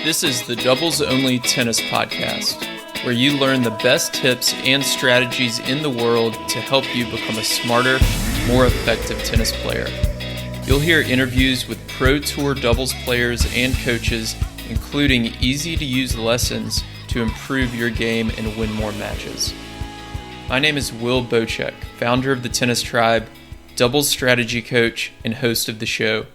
This is the Doubles Only Tennis Podcast, where you learn the best tips and strategies in the world to help you become a smarter, more effective tennis player. You'll hear interviews with Pro Tour doubles players and coaches, including easy-to-use lessons to improve your game and win more matches. My name is Will Bocek, founder of the Tennis Tribe, doubles strategy coach, and host of the show.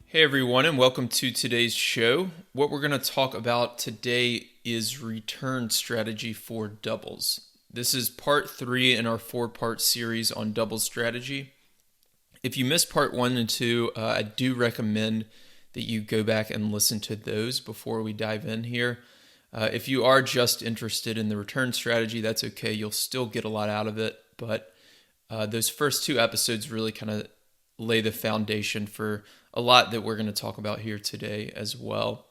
Hey everyone, and welcome to today's show. What we're going to talk about today is return strategy for doubles. This is part 3 in our 4-part series on doubles strategy. If you missed part 1 and 2, I do recommend that you go back and listen to those before we dive in here. If you are just interested in the return strategy, that's okay. You'll still get a lot out of it, but those first 2 episodes really kind of lay the foundation for a lot that we're going to talk about here today as well.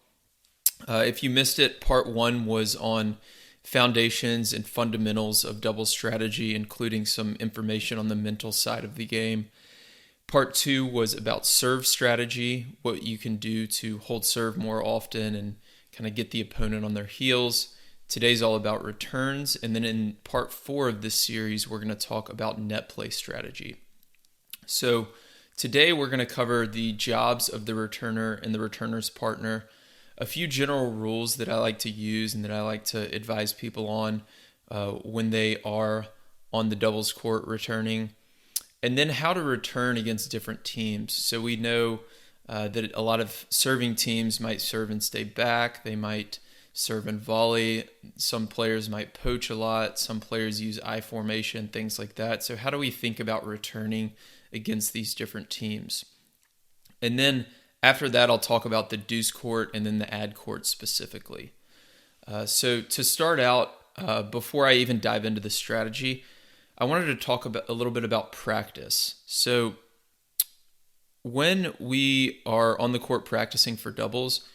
If you missed it, part 1 was on foundations and fundamentals of doubles strategy, including some information on the mental side of the game. Part 2 was about serve strategy, what you can do to hold serve more often and kind of get the opponent on their heels. Today's all about returns. And then in part 4 of this series, we're going to talk about net play strategy. So today we're going to cover the jobs of the returner and the returner's partner, a few general rules that I like to use and that I like to advise people on when they are on the doubles court returning, and then how to return against different teams. So we know that a lot of serving teams might serve and stay back. They might serve and volley. Some players might poach a lot. Some players use I formation, things like that. So how do we think about returning against these different teams? And then after that, I'll talk about the deuce court and then the ad court specifically. So to start out, before I even dive into the strategy, I wanted to talk about a little bit about practice. So when we are on the court practicing for doubles,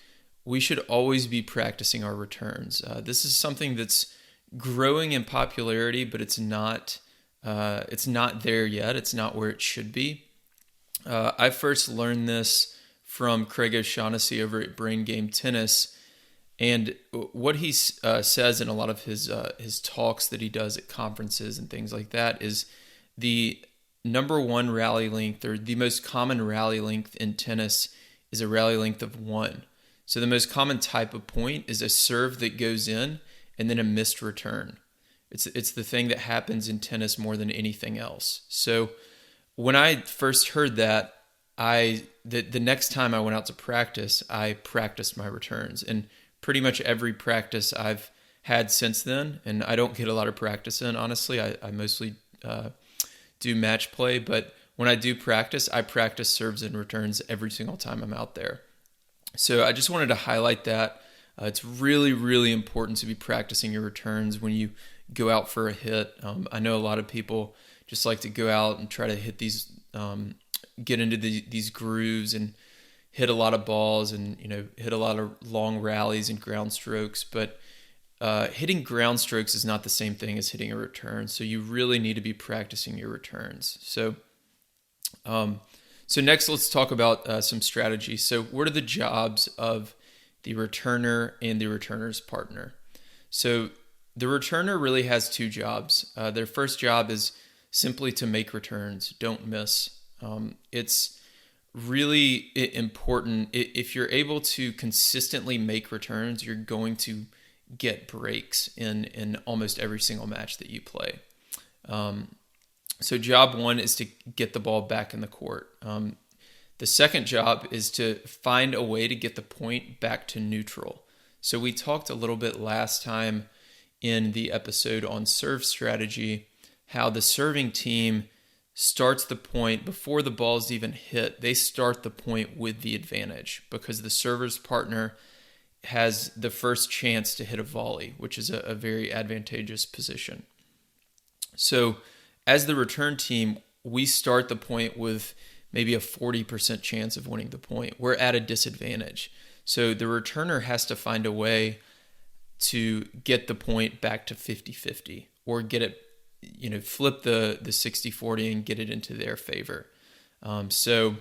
we should always be practicing our returns. This is something that's growing in popularity, but it's not there yet. It's not where it should be. I first learned this from Craig O'Shaughnessy over at Brain Game Tennis, and what he says in a lot of his talks that he does at conferences and things like that is the number one rally length, or the most common rally length in tennis, is a rally length of 1. So the most common type of point is a serve that goes in and then a missed return. It's the thing that happens in tennis more than anything else. So when I first heard that, the next time I went out to practice, I practiced my returns. And pretty much every practice I've had since then, and I don't get a lot of practice in, honestly. I mostly do match play, but when I do practice, I practice serves and returns every single time I'm out there. So I just wanted to highlight that. It's really, really important to be practicing your returns when you go out for a hit. I know a lot of people just like to go out and try to hit these, get into these grooves and hit a lot of balls and hit a lot of long rallies and ground strokes. But hitting ground strokes is not the same thing as hitting a return. So you really need to be practicing your returns. So next, let's talk about some strategy. So what are the jobs of the returner and the returner's partner? So the returner really has 2 jobs. Their first job is simply to make returns. Don't miss. It's really important. If you're able to consistently make returns, you're going to get breaks in almost every single match that you play. So job 1 is to get the ball back in the court. The second job is to find a way to get the point back to neutral. So we talked a little bit last time in the episode on serve strategy, how the serving team starts the point before the ball's even hit. They start the point with the advantage because the server's partner has the first chance to hit a volley, which is a very advantageous position. So as the return team, we start the point with maybe a 40% chance of winning the point. We're at a disadvantage. So the returner has to find a way to get the point back to 50-50 or get it, flip the 60-40 and get it into their favor. So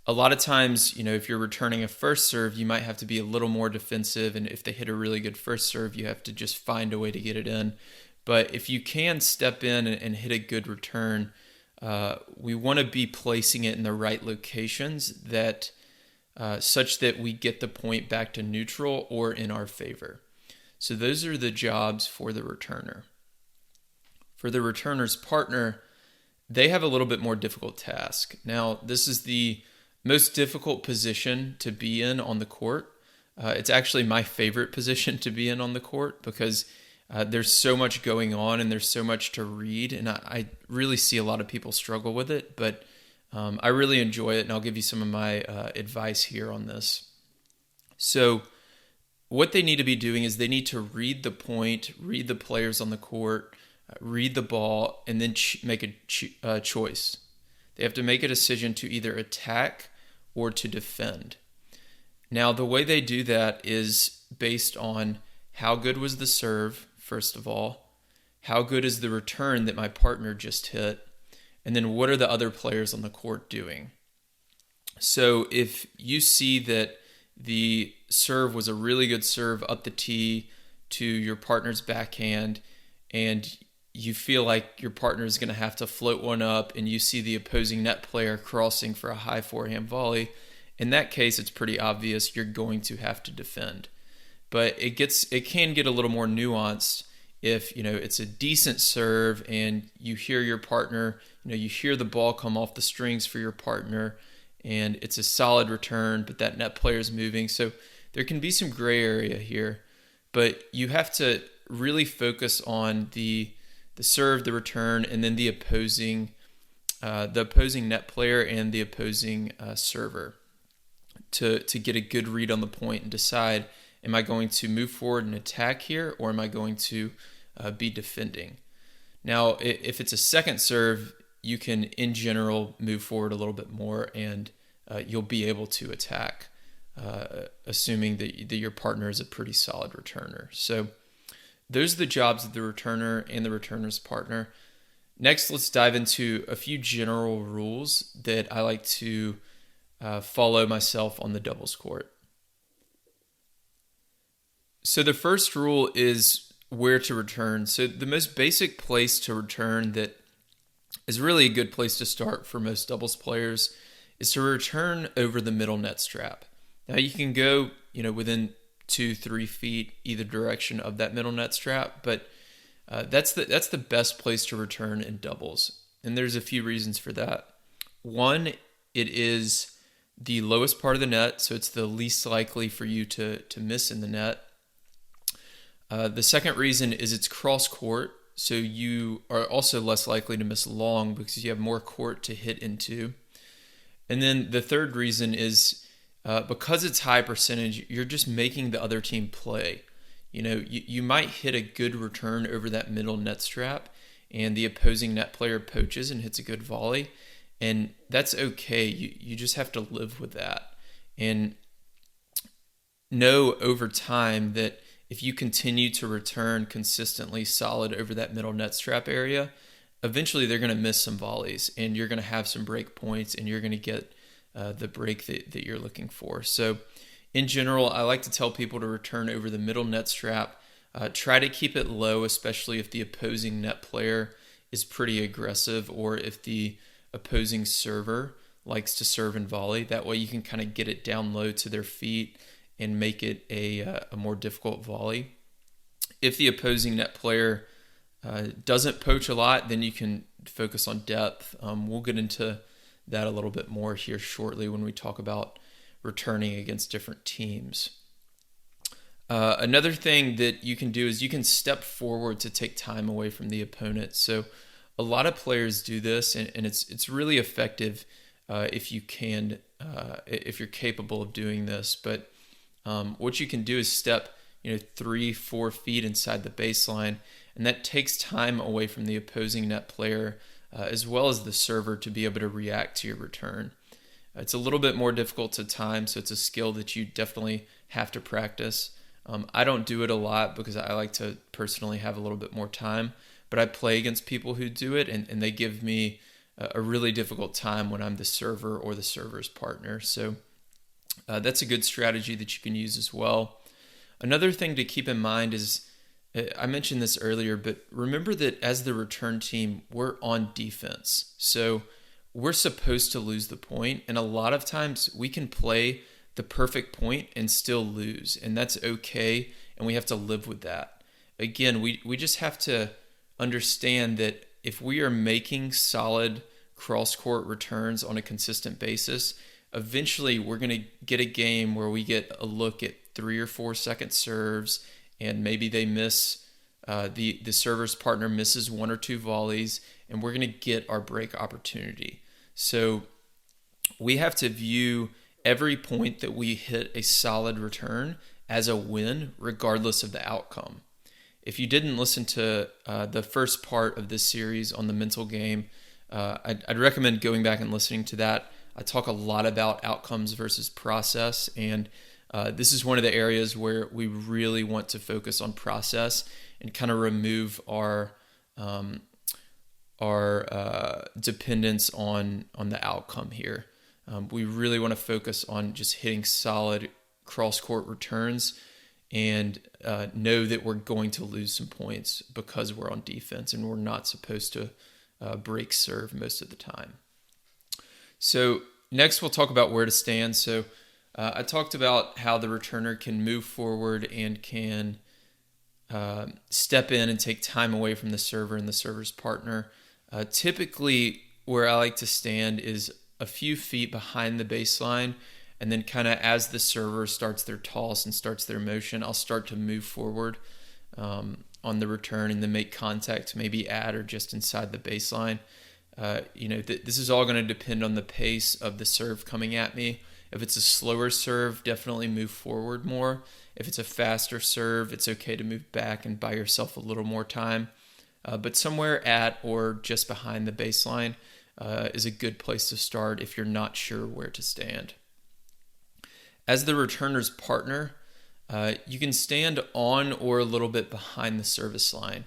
A lot of times, if you're returning a first serve, you might have to be a little more defensive. And if they hit a really good first serve, you have to just find a way to get it in. But if you can step in and hit a good return, we want to be placing it in the right locations that such that we get the point back to neutral or in our favor. So those are the jobs for the returner. For the returner's partner, they have a little bit more difficult task. Now, this is the most difficult position to be in on the court. It's actually my favorite position to be in on the court because there's so much going on and there's so much to read, and I really see a lot of people struggle with it, but I really enjoy it, and I'll give you some of my advice here on this. So what they need to be doing is they need to read the point, read the players on the court, read the ball, and then make a choice. They have to make a decision to either attack or to defend. Now, the way they do that is based on how good was the serve, first of all, how good is the return that my partner just hit, and then what are the other players on the court doing. So if you see that the serve was a really good serve up the tee to your partner's backhand, and you feel like your partner is going to have to float one up, and you see the opposing net player crossing for a high forehand volley, in that case, it's pretty obvious you're going to have to defend. But it can get a little more nuanced if it's a decent serve and you hear your partner, you hear the ball come off the strings for your partner, and it's a solid return, but that net player is moving. So there can be some gray area here, but you have to really focus on the serve, the return, and then the opposing net player and the opposing server to get a good read on the point and decide, am I going to move forward and attack here, or am I going to be defending? Now, if it's a second serve, you can, in general, move forward a little bit more, and you'll be able to attack, assuming that your partner is a pretty solid returner. So those are the jobs of the returner and the returner's partner. Next, let's dive into a few general rules that I like to follow myself on the doubles court. So the first rule is where to return. So the most basic place to return that is really a good place to start for most doubles players is to return over the middle net strap. Now you can go, within 2-3 feet either direction of that middle net strap, but that's the best place to return in doubles. And there's a few reasons for that. One, it is the lowest part of the net, so it's the least likely for you to miss in the net. The second reason is it's cross court, so you are also less likely to miss long because you have more court to hit into. And then the third reason is because it's high percentage, you're just making the other team play. You might hit a good return over that middle net strap, and the opposing net player poaches and hits a good volley, and that's okay. You just have to live with that and know over time that if you continue to return consistently solid over that middle net strap area, eventually they're going to miss some volleys, and you're going to have some break points, and you're going to get the break that you're looking for. So in general, I like to tell people to return over the middle net strap. Try to keep it low, especially if the opposing net player is pretty aggressive or if the opposing server likes to serve and volley. That way you can kind of get it down low to their feet and make it a more difficult volley. If the opposing net player doesn't poach a lot, then you can focus on depth. We'll get into that a little bit more here shortly when we talk about returning against different teams. Another thing that you can do is you can step forward to take time away from the opponent. So a lot of players do this, and it's really effective if you can, if you're capable of doing this. But what you can do is step 3-4 feet inside the baseline, and that takes time away from the opposing net player as well as the server to be able to react to your return. It's a little bit more difficult to time, so it's a skill that you definitely have to practice. I don't do it a lot because I like to personally have a little bit more time, but I play against people who do it, and they give me a really difficult time when I'm the server or the server's partner. So that's a good strategy that you can use as well. Another thing to keep in mind is, I mentioned this earlier, but remember that as the return team, we're on defense. So we're supposed to lose the point, and a lot of times we can play the perfect point and still lose, and that's okay, and we have to live with that. Again, we just have to understand that if we are making solid cross-court returns on a consistent basis, eventually we're going to get a game where we get a look at 3 or 4 second serves, and maybe they miss, the server's partner misses 1 or 2 volleys, and we're going to get our break opportunity. So we have to view every point that we hit a solid return as a win, regardless of the outcome. If you didn't listen to the first part of this series on the mental game, I'd recommend going back and listening to that. I talk a lot about outcomes versus process, and this is one of the areas where we really want to focus on process and kind of remove our dependence on the outcome here. We really want to focus on just hitting solid cross-court returns and know that we're going to lose some points because we're on defense and we're not supposed to break serve most of the time. So next we'll talk about where to stand. So I talked about how the returner can move forward and can step in and take time away from the server and the server's partner. Typically, where I like to stand is a few feet behind the baseline, and then kind of as the server starts their toss and starts their motion, I'll start to move forward on the return and then make contact maybe at or just inside the baseline. This is all going to depend on the pace of the serve coming at me. If it's a slower serve, definitely move forward more. If it's a faster serve, it's okay to move back and buy yourself a little more time. But somewhere at or just behind the baseline is a good place to start if you're not sure where to stand. As the returner's partner, you can stand on or a little bit behind the service line.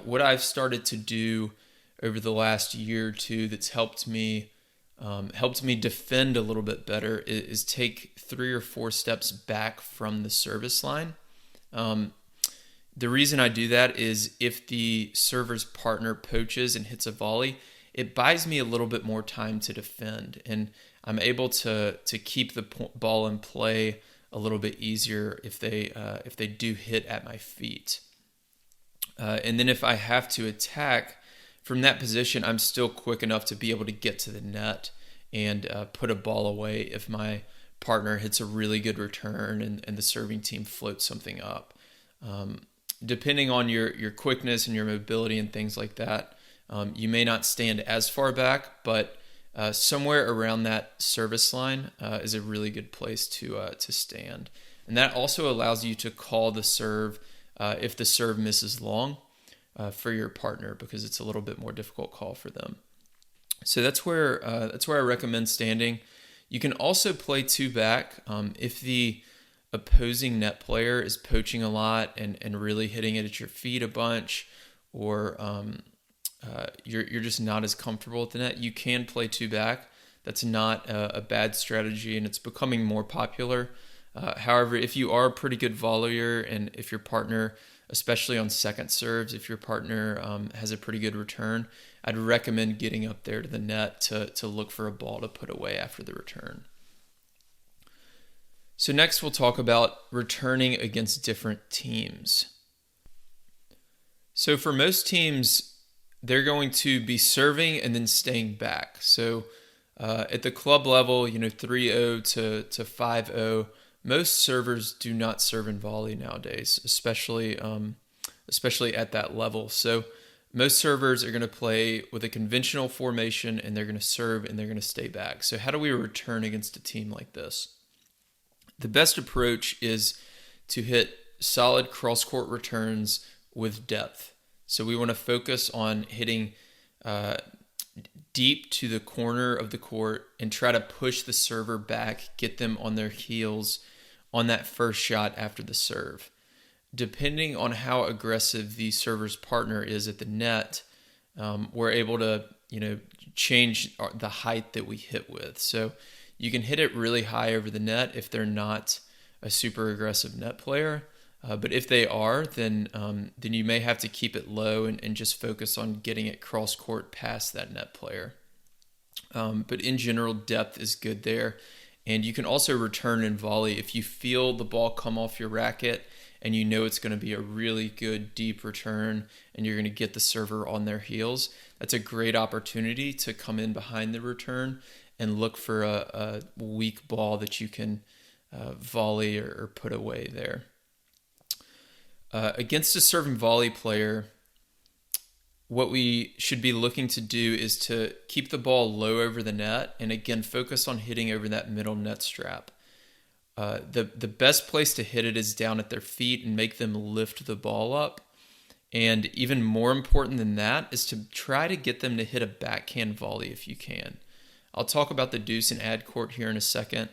What I've started to do over the last year or two that's helped me defend a little bit better is take 3 or 4 steps back from the service line. The reason I do that is if the server's partner poaches and hits a volley, it buys me a little bit more time to defend, and I'm able to keep the ball in play a little bit easier if they do hit at my feet. And then if I have to attack from that position, I'm still quick enough to be able to get to the net and put a ball away if my partner hits a really good return and the serving team floats something up. Depending on your quickness and your mobility and things like that, you may not stand as far back, but somewhere around that service line is a really good place to stand. And that also allows you to call the serve if the serve misses long for your partner, because it's a little bit more difficult call for them. So that's where I recommend standing. You can also play 2 back if the opposing net player is poaching a lot and really hitting it at your feet a bunch, or you're just not as comfortable at the net. You can play 2 back. That's not a bad strategy, and it's becoming more popular. However, if you are a pretty good volleyer, and if your partner, especially on second serves, if your partner has a pretty good return, I'd recommend getting up there to the net to look for a ball to put away after the return. So next we'll talk about returning against different teams. So for most teams, they're going to be serving and then staying back. So at the club level, 3-0 to 5-0, most servers do not serve in volley nowadays, especially at that level. So most servers are going to play with a conventional formation, and they're going to serve and they're going to stay back. So how do we return against a team like this? The best approach is to hit solid cross-court returns with depth. So we want to focus on hitting deep to the corner of the court and try to push the server back, get them on their heels on that first shot after the serve. Depending on how aggressive the server's partner is at the net, we're able to change the height that we hit with. So you can hit it really high over the net if they're not a super aggressive net player. But if they are, then you may have to keep it low and just focus on getting it cross court past that net player. But in general, depth is good there. And you can also return and volley. If you feel the ball come off your racket and you know it's going to be a really good deep return and you're going to get the server on their heels, that's a great opportunity to come in behind the return and look for a weak ball that you can volley or put away there. Against a serve and volley player, what we should be looking to do is to keep the ball low over the net and again focus on hitting over that middle net strap. The best place to hit it is down at their feet and make them lift the ball up. And even more important than that is to try to get them to hit a backhand volley if you can. I'll talk about the deuce and ad court here in a second.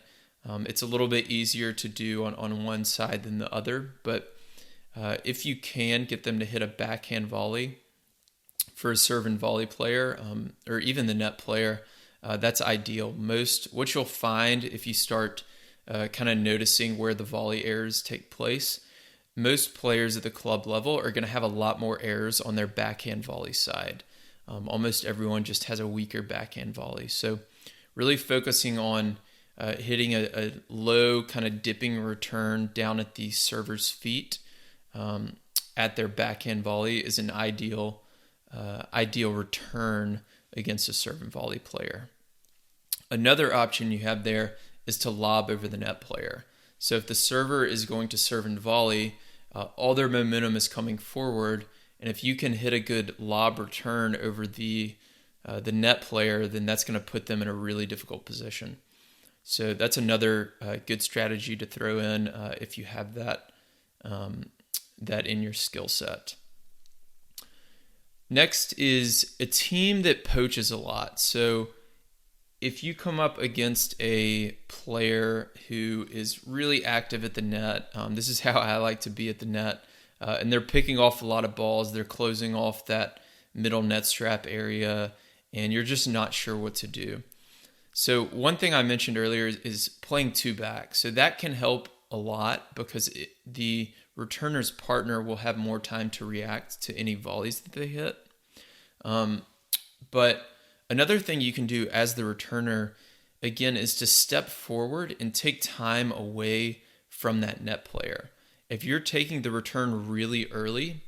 It's a little bit easier to do on one side than the other, but if you can get them to hit a backhand volley for a serve and volley player, or even the net player, that's ideal. What you'll find if you start kind of noticing where the volley errors take place, most players at the club level are going to have a lot more errors on their backhand volley side. Almost everyone just has a weaker backhand volley. So really focusing on hitting a low kind of dipping return down at the server's feet at their backhand volley is an ideal return against a serve and volley player. Another option you have there is to lob over the net player. So if the server is going to serve and volley, all their momentum is coming forward, and if you can hit a good lob return over the net player, then that's going to put them in a really difficult position. So that's another good strategy to throw in if you have that in your skill set. Next is a team that poaches a lot. So if you come up against a player who is really active at the net, this is how I like to be at the net, and they're picking off a lot of balls, they're closing off that middle net strap area, and you're just not sure what to do. So one thing I mentioned earlier is playing two back. So that can help a lot because the returner's partner will have more time to react to any volleys that they hit. But another thing you can do as the returner, again, is to step forward and take time away from that net player. If you're taking the return really early,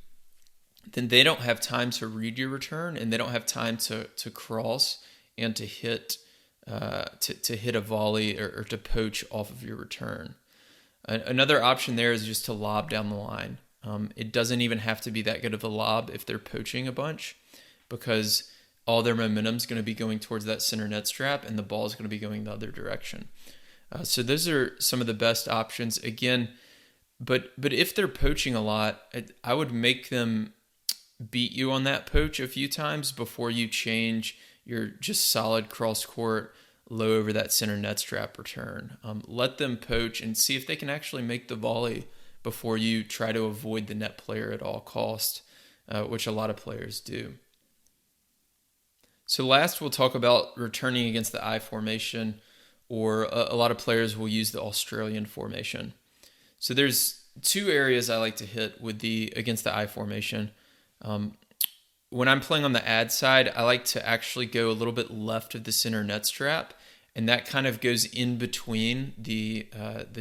then they don't have time to read your return and they don't have time to cross and to hit a volley or to poach off of your return. Another option there is just to lob down the line. It doesn't even have to be that good of a lob if they're poaching a bunch, because all their momentum is going to be going towards that center net strap and the ball is going to be going the other direction. So those are some of the best options. Again, but if they're poaching a lot, I would make them beat you on that poach a few times before you change your just solid cross court low over that center net strap return. Let them poach and see if they can actually make the volley before you try to avoid the net player at all cost, which a lot of players do. So last, we'll talk about returning against the I formation, or a lot of players will use the Australian formation. So there's two areas I like to hit against the I formation. When I'm playing on the ad side, I like to actually go a little bit left of the center net strap, and that kind of goes in between the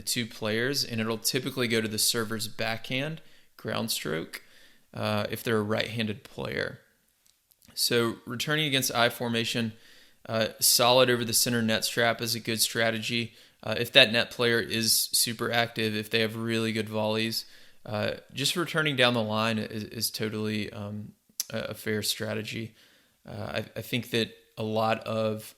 two players, and it'll typically go to the server's backhand ground stroke if they're a right-handed player. So returning against I formation, solid over the center net strap is a good strategy. If that net player is super active, if they have really good volleys, just returning down the line is totally a fair strategy. I think that a lot of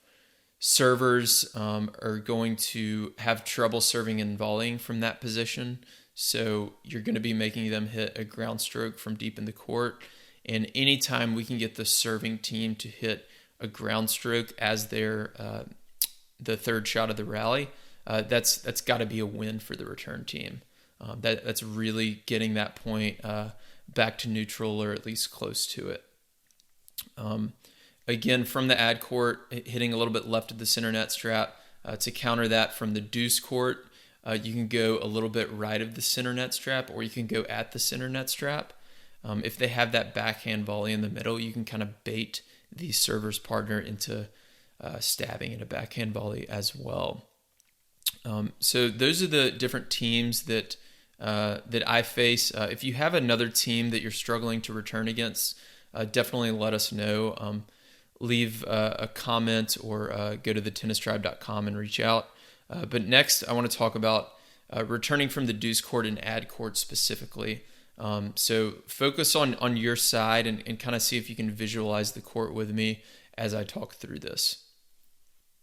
servers are going to have trouble serving and volleying from that position. So you're going to be making them hit a ground stroke from deep in the court. And anytime we can get the serving team to hit a ground stroke as their the third shot of the rally, that's got to be a win for the return team. That's really getting that point back to neutral or at least close to it. Again, from the ad court, hitting a little bit left of the center net strap. To counter that from the deuce court, you can go a little bit right of the center net strap, or you can go at the center net strap. If they have that backhand volley in the middle, you can kind of bait the server's partner into stabbing in a backhand volley as well. So those are the different teams that I face. If you have another team that you're struggling to return against, definitely let us know. Leave a comment or go to thetennistribe.com and reach out. But next, I want to talk about returning from the deuce court and ad court specifically. So focus on your side and kind of see if you can visualize the court with me as I talk through this.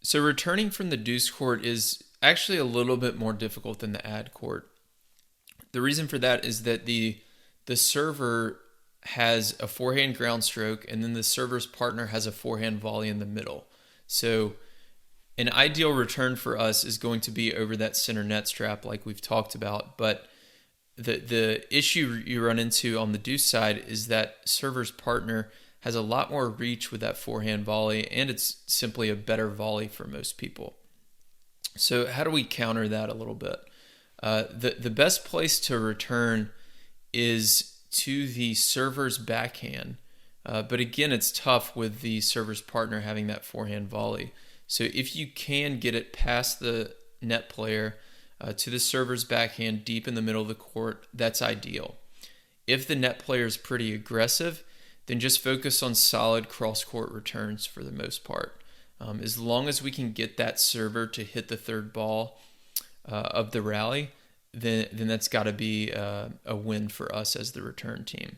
So returning from the deuce court is actually a little bit more difficult than the ad court. The reason for that is that the server has a forehand ground stroke, and then the server's partner has a forehand volley in the middle. So an ideal return for us is going to be over that center net strap like we've talked about, but the issue you run into on the deuce side is that server's partner has a lot more reach with that forehand volley, and it's simply a better volley for most people. So how do we counter that a little bit? The best place to return is to the server's backhand. But again, it's tough with the server's partner having that forehand volley. So if you can get it past the net player to the server's backhand deep in the middle of the court, that's ideal. If the net player is pretty aggressive, then just focus on solid cross-court returns for the most part. As long as we can get that server to hit the third ball of the rally, then that's got to be a win for us as the return team.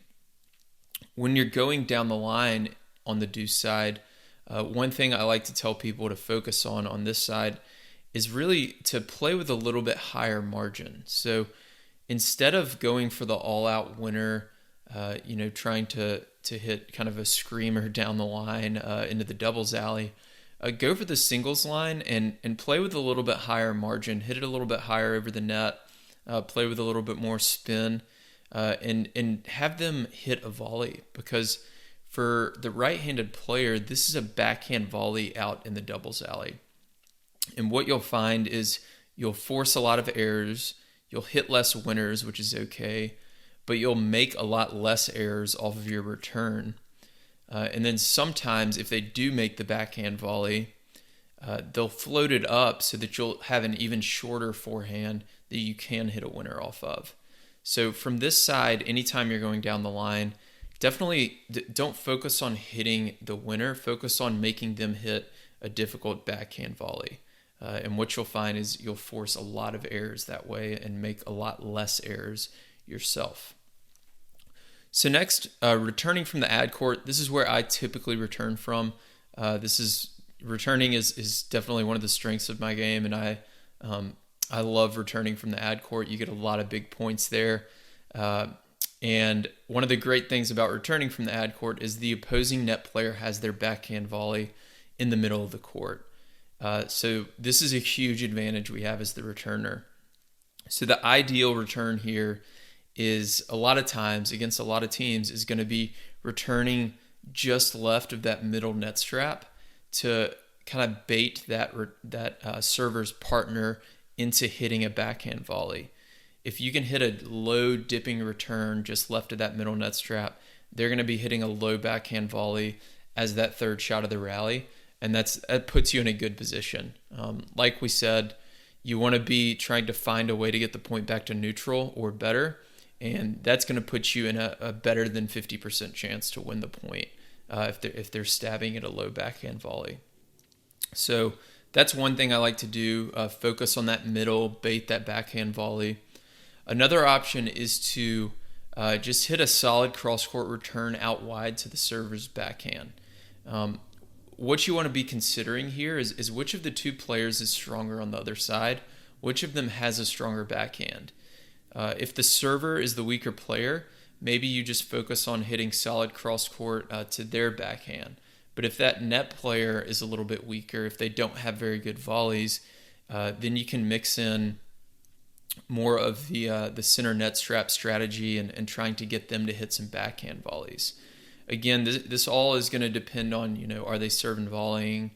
When you're going down the line on the deuce side, one thing I like to tell people to focus on this side is really to play with a little bit higher margin. So instead of going for the all-out winner, trying to hit kind of a screamer down the line into the doubles alley, go for the singles line and play with a little bit higher margin, hit it a little bit higher over the net, play with a little bit more spin, and have them hit a volley. Because for the right-handed player, this is a backhand volley out in the doubles alley. And what you'll find is you'll force a lot of errors, you'll hit less winners, which is okay, but you'll make a lot less errors off of your return. And then sometimes if they do make the backhand volley, they'll float it up so that you'll have an even shorter forehand that you can hit a winner off of. So from this side, anytime you're going down the line, definitely don't focus on hitting the winner. Focus on making them hit a difficult backhand volley. And what you'll find is you'll force a lot of errors that way and make a lot less errors yourself. So next, returning from the ad court. This is where I typically return from. Returning is definitely one of the strengths of my game, and I love returning from the ad court. You get a lot of big points there. And one of the great things about returning from the ad court is the opposing net player has their backhand volley in the middle of the court. So this is a huge advantage we have as the returner. So the ideal return here is a lot of times against a lot of teams is going to be returning just left of that middle net strap to kind of bait that server's partner into hitting a backhand volley. If you can hit a low dipping return just left of that middle net strap, they're going to be hitting a low backhand volley as that third shot of the rally, and that puts you in a good position. Like we said, you want to be trying to find a way to get the point back to neutral or better, and that's going to put you in a better than 50% chance to win the point if they're stabbing at a low backhand volley. So that's one thing I like to do, focus on that middle, bait that backhand volley. Another option is to just hit a solid cross-court return out wide to the server's backhand. What you want to be considering here is which of the two players is stronger on the other side, which of them has a stronger backhand. If the server is the weaker player, maybe you just focus on hitting solid cross-court to their backhand. But if that net player is a little bit weaker, if they don't have very good volleys, then you can mix in more of the center net strap strategy and trying to get them to hit some backhand volleys. again, this all is going to depend on, are they serve and volleying?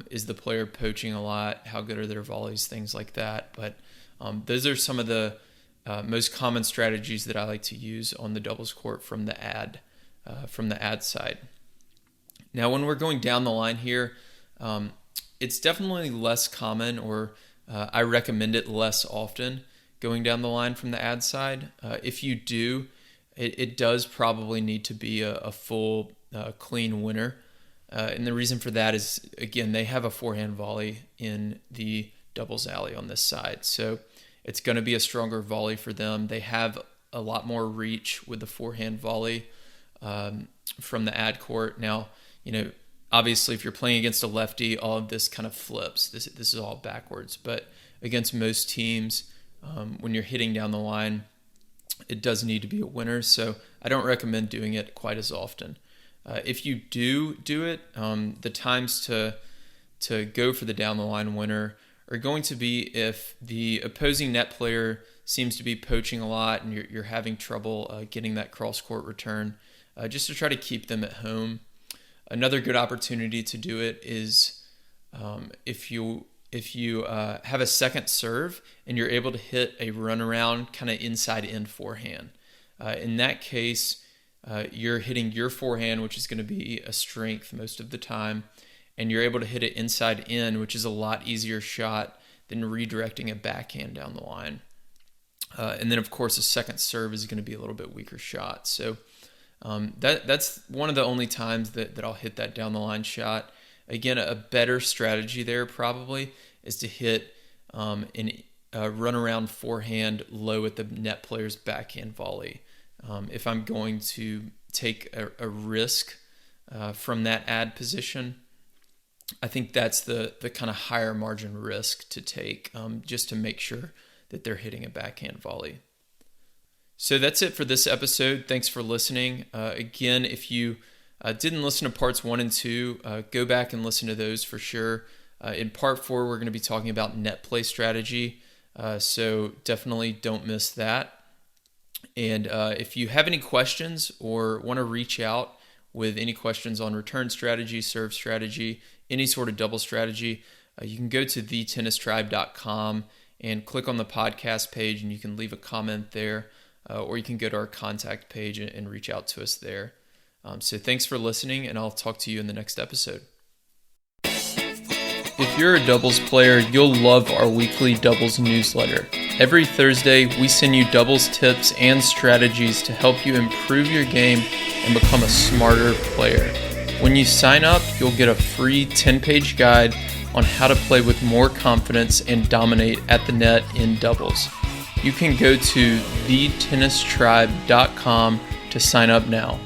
Is the player poaching a lot? How good are their volleys? Things like that. But those are some of the most common strategies that I like to use on the doubles court from the ad side. Now, when we're going down the line here, it's definitely less common, or I recommend it less often going down the line from the ad side. If you do, it does probably need to be a full clean winner. And the reason for that is, again, they have a forehand volley in the doubles alley on this side. So it's going to be a stronger volley for them. They have a lot more reach with the forehand volley from the ad court. Now, obviously if you're playing against a lefty, all of this kind of flips. This is all backwards. But against most teams, when you're hitting down the line, it does need to be a winner. So I don't recommend doing it quite as often. If you do it, the times to go for the down the line winner are going to be if the opposing net player seems to be poaching a lot and you're having trouble getting that cross court return, just to try to keep them at home. Another good opportunity to do it is if you have a second serve and you're able to hit a runaround kind of inside in forehand. In that case, you're hitting your forehand, which is going to be a strength most of the time, and you're able to hit it inside in, which is a lot easier shot than redirecting a backhand down the line. And then, of course, a second serve is going to be a little bit weaker shot. So that's one of the only times that I'll hit that down the line shot. Again, a better strategy there probably is to hit a run-around forehand low at the net player's backhand volley. If I'm going to take a risk from that ad position, I think that's the kind of higher margin risk to take, just to make sure that they're hitting a backhand volley. So that's it for this episode. Thanks for listening. Again, if you didn't listen to parts 1 and 2, go back and listen to those for sure. In part 4, we're going to be talking about net play strategy. So definitely don't miss that. And if you have any questions or want to reach out with any questions on return strategy, serve strategy, any sort of double strategy, you can go to thetennistribe.com and click on the podcast page, and you can leave a comment there, or you can go to our contact page and reach out to us there. So thanks for listening, and I'll talk to you in the next episode. If you're a doubles player, you'll love our weekly doubles newsletter. Every Thursday, we send you doubles tips and strategies to help you improve your game and become a smarter player. When you sign up, you'll get a free 10-page guide on how to play with more confidence and dominate at the net in doubles. You can go to thetennistribe.com to sign up now.